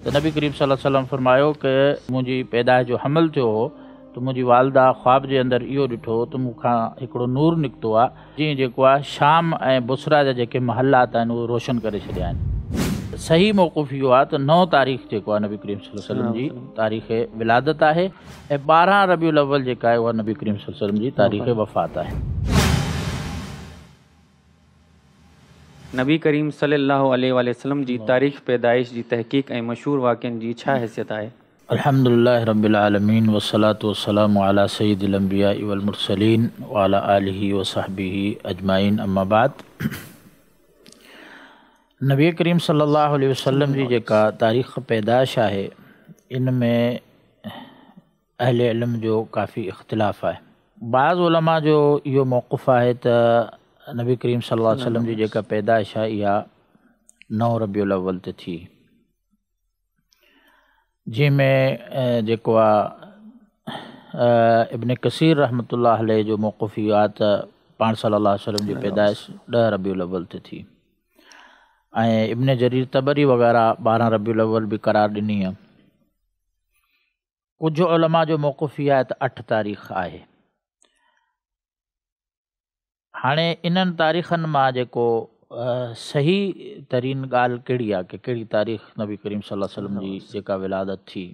त नबी करीम सल्लल्लाहु अलैहि वसल्लम फरमायो कि मुंहिंजी पैदाइश जो हमल थियो हो त मुंहिंजी वालदा ख्वाब जे अंदरि इहो ॾिठो त मूंखां हिकिड़ो नूर निकितो आहे जीअं जेको आहे शाम ऐं बुसरा जा जेके महलात आहिनि उहे रोशन करे छॾिया आहिनि। सही मौक़ुफ़ इहो आहे त 9 तारीख़ जेको आहे नबी करीम सल्लल्लाहु अलैहि वसल्लम जी तारीख़ विलादत आहे ऐं 12 रबीउल अव्वल जेका आहे उहा नबी करीम सल्लल्लाहु अलैहि वसल्लम जी तारीख़ वफ़ात आहे। नबी करीम सल्लल्लाहु अलैहि वसल्लम जी तारीख़ पैदाइश जी तहक़ीक़ ऐं मशहूर वाक़िअनि जी छा हैसियत आहे? अल्हम्दुलिल्लाह रब्बिल आलमीन वस्सलातु वस्सलामु अला सय्यिदिल अंबिया वल मुरसलीन व अला आलिहि व सहबिहि अजमाइन अम्मा बाद। नबी करीम सल्लल्लाहु अलैहि वसल्लम जी जेका तारीख़ पैदाइश आहे इन में अहले इल्म जो काफ़ी इख़्तिलाफ़ आहे। बाज़ उलमा जो इहो मौक़ुफ़ आहे त नबी करीम सल्लल्लाहु अलैहि वसल्लम जी जेका पैदाइश आहे इहा 9 रबीउल अव्वल ते थी, जंहिंमें जेको आहे इब्न कसीर रहमतुल्लाह अलैह जो मौक़ुफ़ इहो आहे त पाण सल्लल्लाहु अलैहि वसल्लम जी पैदाइश 10 रबीउल अव्वल ते थी ऐं इब्न जरीर तबरी वग़ैरह 12 रबीउल अव्वल बि करार ॾिनी आहे। कुझु उलमा जो मौक़ुफ़ इहा आहे त 8 तारीख़ आहे। हाणे इन्हनि तारीख़नि मां जेको सही तरीन ॻाल्हि कहिड़ी आहे कि कहिड़ी तारीख़ नबी करीम सल्लल्लाहु अलैहि वसल्लम जी जेका विलादत थी,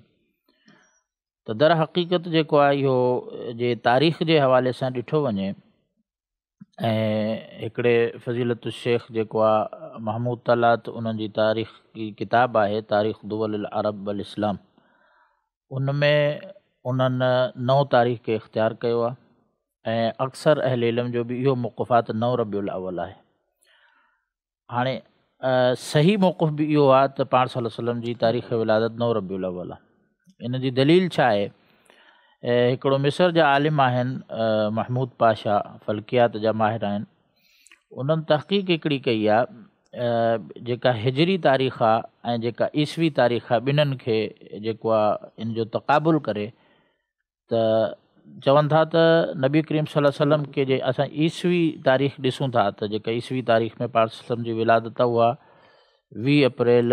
त दर हक़ीक़त जेको आहे इहो जे तारीख़ जे हवाले सां ॾिठो वञे ऐं हिकिड़े फ़ज़ीलत शेख जेको आहे महमूद तलात उन्हनि जी तारीख़ की किताब आहे तारीख़ दुवल अरब वल इस्लाम, उन में उन्हनि 9 तारीख़ खे इख़्तियार कयो आहे ऐं अक्सर अहले इल्म जो बि इहो मौक़ुफ़ आहे त 9 रबीउल अव्वल आहे। हाणे सही मौक़ुफ़ बि इहो आहे त पाण सल्लल्लाहु अलैहि वसल्लम जी तारीख़ विलादत 9 रबीउल अव्वल आहे। इन जी दलील छा आहे? हिकिड़ो मिस्र जा आलिम आहिनि महमूद पाशा, फ़ल्कियात जा माहिर आहिनि, उन्हनि तहक़ीक़ हिकिड़ी कई आहे जेका हिजरी तारीख़ आहे ऐं जेका ईसवी तारीख़ आहे ॿिन्हिनि खे जेको आहे इन जो तक़ाबुल करे त चवनि था त नबी करीम सल्लल्लाहु अलैहि वसल्लम के जे असां ईसवी तारीख़ ॾिसूं था त जेका ईसवी तारीख़ में पाण सल्लल्लाहु अलैहि वसल्लम जी विलादत आहे उहा 20 अप्रैल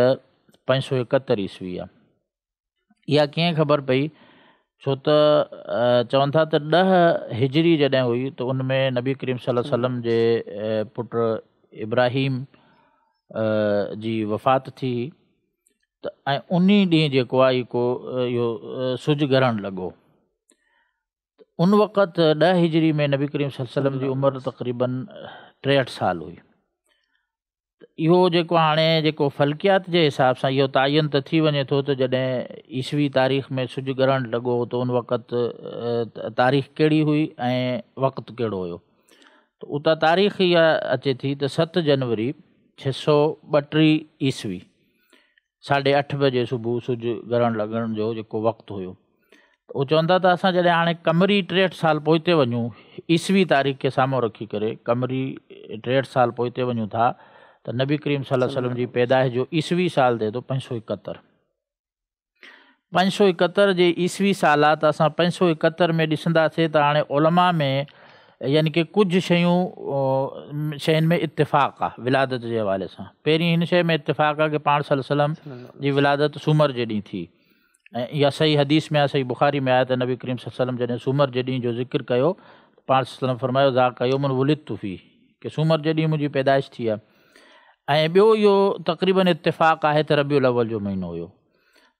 571 ईस्वी आहे। इहा कीअं ख़बर पई? छो त चवनि था त 10 हिजरी जॾहिं हुई त उन में नबी करीम सल्लल्लाहु अलैहि वसल्लम जे पुट इब्राहीम जी वफ़ात थी त ऐं उन ॾींहुं जेको आहे इहो सिजु गरणु लॻो। उन वक़्तु 10 हिजरी में नबी करीम सल्लल्लाहु अलैहि वसल्लम जी उमिरि तक़रीबन 63 साल हुई। इहो जेको हाणे जेको फ़ल्कियात जे हिसाब सां इहो तायन त थी वञे थो त जॾहिं ईसवी तारीख़ में सिजु गरणु लॻो त उन वक़्तु तारीख़ कहिड़ी हुई ऐं वक़्तु कहिड़ो हुयो, त उतां तारीख़ इहा अचे थी त 7 जनवरी 632 ईस्वी 8:30 बजे सुबुह सिजु गरणु लॻण जो जेको वक़्तु हुयो। उहो चवनि था त असां जॾहिं हाणे कमरी 63 साल पोइते वञूं, ईसवी तारीख़ खे साम्हूं रखी करे कमरी 63 साल पोइते वञूं था त नबी करीम सल्लल्लाहु अलैहि वसल्लम जी पैदाइश जो ईसवी साल थिए थो 571 जे ईसवी साल आहे त असां 571 में ॾिसंदासीं त हाणे उलमा में यानी कि कुझु शयुनि में इत्तिफ़ाक़ आहे विलादत जे हवाले सां। पहिरीं हिन शइ में इत्तिफ़ाक़ आहे कि पाण सल्लल्लाहु अलैहि वसल्लम जी विलादत सूमर जे ॾींहुं थी ऐं इहा सही हदीस में आहे, सही बुख़ारी में आहे त नबी करीम सल्लल्लाहु अलैहि वसल्लम जॾहिं सूमर जे ॾींहुं जो ज़िक्र कयो पाण सल्लल्लाहु अलैहि वसल्लम फरमायो ज़ाका यौमुन वुलिदतु फ़ीह कि सूमर जे ॾींहुं मुंहिंजी पैदाइश थी आहे। ऐं ॿियो इहो तक़रीबन इत्तिफ़ाक़ आहे त रबीउल अव्वल जो महीनो हुयो।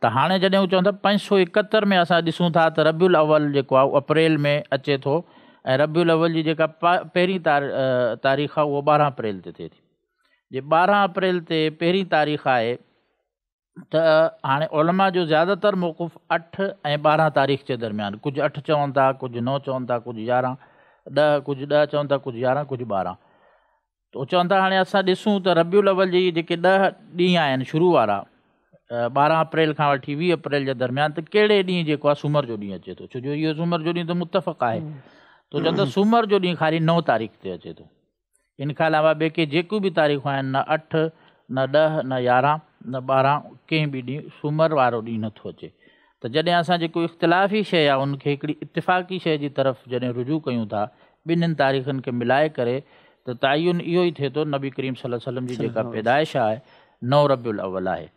त हाणे जॾहिं हू चवनि था 571 में असां ॾिसूं था त रबीउल अव्वल जेको आहे उहो अप्रैल में अचे थो ऐं रबीउल अव्वल जी जेका पहिरीं तारीख़ आहे उहो 12 अप्रैल ते थिए थी। जे 12 अप्रैल ते पहिरीं तारीख़ आहे त हाणे उलमा जो ज़्यादातर मौक़ुफ़ 8 ऐं 12 तारीख़ जे दरमियान, कुझु 8 चवनि था, कुझु 9 चवनि था, कुझु 11, 10, कुझु 10 चवनि था, कुझु 11, कुझु 12। त चवनि था हाणे असां ॾिसूं त रबीउल अव्वल जी जेके 10 ॾींहं आहिनि शुरू वारा 12 अप्रैल खां वठी 20 अप्रैल जे दरमियान त कहिड़े ॾींहुं जेको आहे सूमर जो ॾींहुं अचे थो, छो जो इहो सूमर जो ॾींहुं त मुतफ़क़ आहे। त चवनि था सूमर जो ॾींहुं ख़ाली 9 तारीख़ ते अचे थो। इन खां अलावा ॿिए के जेकियूं बि तारीख़ूं आहिनि न 8 न 10 न 11 न 12 कंहिं बि ॾींहुं सूमर वारो ॾींहुं नथो अचे। त जॾहिं असां जेको इख़्तिलाफ़ी शइ आहे उनखे हिकिड़ी इत्तिफ़ाक़ी शइ जी तरफ़ जॾहिं रुजू कयूं था ॿिन्हिनि तारीख़ुनि खे मिलाए करे त तायुन इहो ई थिए थो नबी करीम सल्लल्लाहु अलैहि वसल्लम जी जेका पैदाइश आहे 9 रबीउल अव्वल आहे।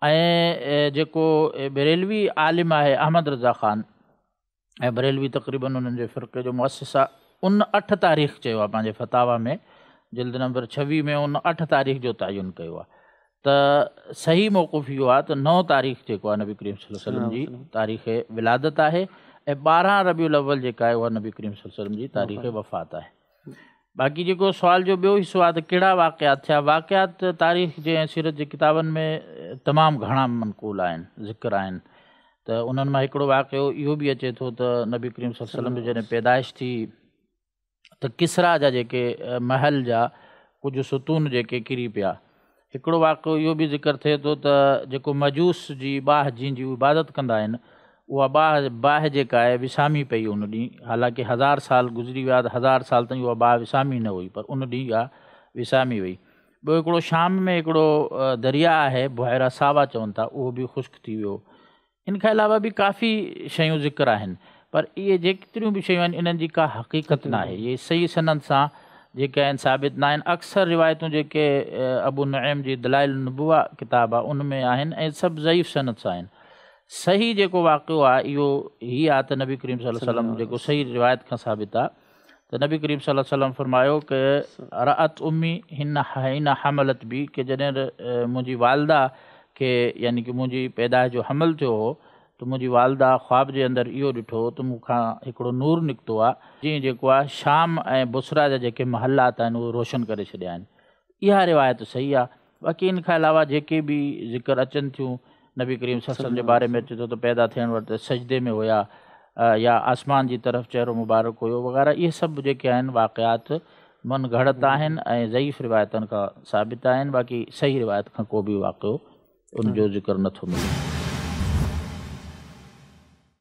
ऐं जेको बरेलवी आलिम आहे अहमद रज़ा ख़ान, ऐं बरेलवी तक़रीबन उन्हनि जे फ़िरक़े जो मुअसिस आहे, उन 8 तारीख़ चयो आहे पंहिंजे फ़तावा में, जिल्द नंबर 26 में उन 8 तारीख़ जो तयन कयो आहे। त सही मौक़ुफ़ इहो आहे त 9 तारीख़ जेको आहे नबी करीम सल्लल्लाहु अलैहि वसल्लम जी तारीख़ विलादत आहे, ऐं 12 रबीउल अव्वल जेका आहे उहा नबी करीम सल्लल्लाहु अलैहि वसल्लम जी तारीख़ वफ़ात आहे। बाक़ी जेको सुवाल जो ॿियो हिसो आहे त कहिड़ा वाक़ियात थिया, वाक़ियात तारीख़ जे ऐं सीरत जे किताबनि में तमामु घणा मनक़ूल आहिनि, ज़िक्र आहिनि। त उन्हनि मां हिकिड़ो वाक़ियो इहो बि अचे थो त नबी करीम सल्लल्लाहु अलैहि वसल्लम जी जॾहिं पैदाइश थी त किसरा जा जेके महल जा कुझु सुतून जेके किरी पिया। हिकिड़ो वाक़ियो इहो बि ज़िक्र थिए थो त जेको मजूस जी बाहि जंहिंजी इबादत कंदा आहिनि, उहा बाहि जेका आहे विसामी पई उन ॾींहुं, हालांकि 1000 साल गुज़री विया, 1000 साल ताईं उहा बाहि विसामी न हुई, पर उन ॾींहुं इहा विसामी हुई। ॿियो हिकिड़ो शाम में हिकिड़ो दरिया आहे, बुहैरा सावा चवनि था, उहो बि ख़ुश्क थी वियो। इन खां अलावा बि काफ़ी शयूं ज़िक्र आहिनि, पर इहे जेतिरियूं बि शयूं आहिनि इन्हनि जी का हक़ीक़त न आहे, इहे सही सनद सां जेके आहिनि साबित न आहिनि। अक्सर रिवायतूं जेके अबू नईम जी दलाइल नुबुवा किताब आहे उन में आहिनि, ऐं सभु ज़ईफ़ सनद सां आहिनि। सही जेको वाक़ियो आहे इहो हीअ आहे त नबी करीम सल्लल्लाहु अलैहि वसल्लम जेको सही रिवायत खां साबित आहे त नबी करीम सल्लल्लाहु अलैहि वसल्लम फरमायो कि रअत उम्मी हिन हमलत बि, कि जॾहिं मुंहिंजी वालदा खे यानी कि मुंहिंजी पैदाइश जो हमल थियो हो त मुंहिंजी वालदा ख़्वाब जे अंदरि इहो ॾिठो त मूंखां हिकिड़ो नूर निकितो आहे, जीअं जेको आहे शाम ऐं बुसरा जा जेके महलात आहिनि उहे रोशन करे छॾिया आहिनि। इहा रिवायत सही आहे। बाक़ी इन खां अलावा जेके बि ज़िक्र अचनि थियूं, नबी करीम सल्लल्लाहु अलैहि वसल्लम जे बारे में अचे थो त पैदा थियण वक़्तु सजदे में हुया, या आसमान जी तरफ़ चहिरो मुबारक हुयो वग़ैरह, इहे सभु जेके आहिनि वाक़ियात मन घड़त आहिनि ऐं ज़ईफ़ रिवायतनि खां साबित आहिनि। बाक़ी सही रिवायत खां को बि वाक़ियो उनजो ज़िक्र नथो मिले।